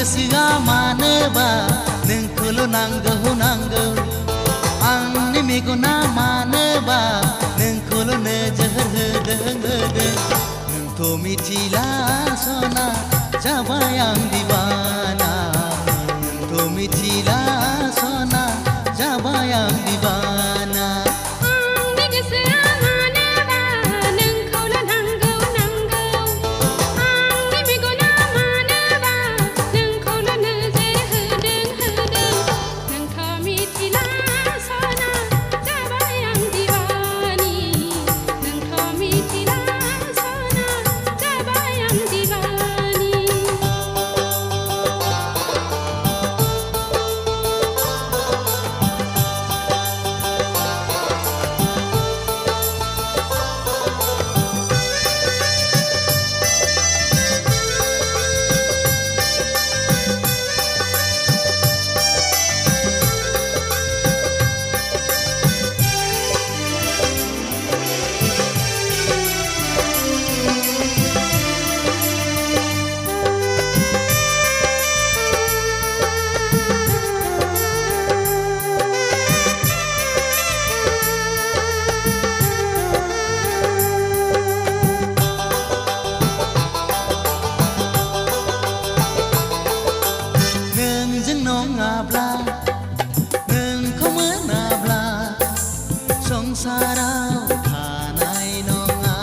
गोसोआ मानोबा नोंखौल' नांगौ नांगौ आंनि मेगना मानोबा नोंखौल' नोजोर होदों नोंथ' मिथिला सना जाबाय आं दिवाना नोंथ' मिथिला सना जाबाय आं दिवाना नोंखौ मोनाब्ला संसाराव थानाय नङा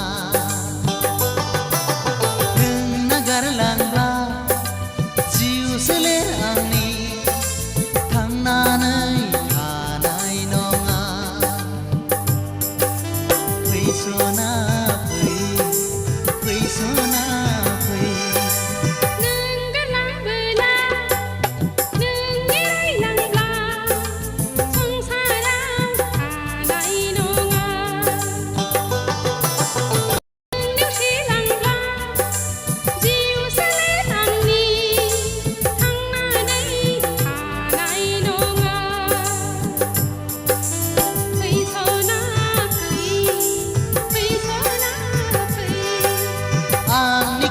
नों नागारलांब्ला जिउ सोलेर आंनि थांनानै थानाय नङा फै सना फै सना फै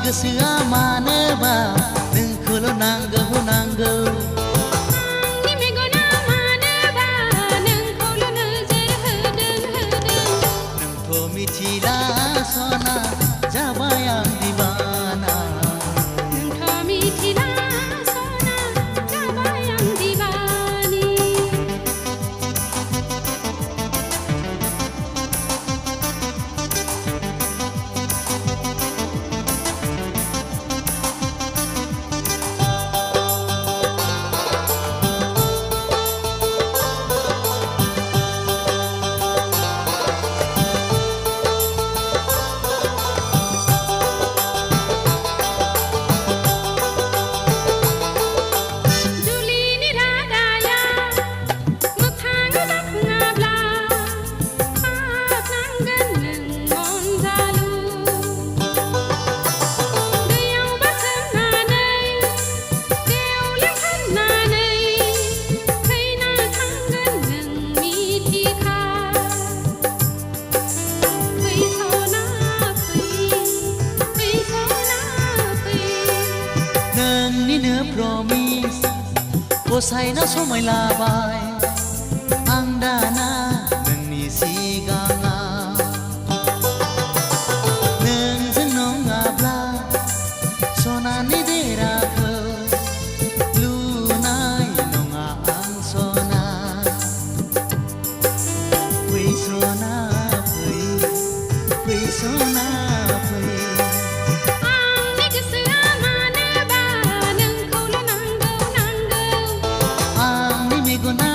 गोसोआ मानोबा नोंखौल' नांगौ नांगौ आंनि मेगना मानोबा नोंखौल' नोजोर होदों नोंथ' मिथिला सना जाबाय आं दिवाना नोंथ' मिथिला सना जाबाय आं दिवानी नोंनिनो प्रमिस गसाइना समाय लाबाय आं दाना नोंनि सिगाङाव नोंजों नङाब्ला सनानि देराखौ लुनाय नङा आं सना फै सना फै सना फै मेगना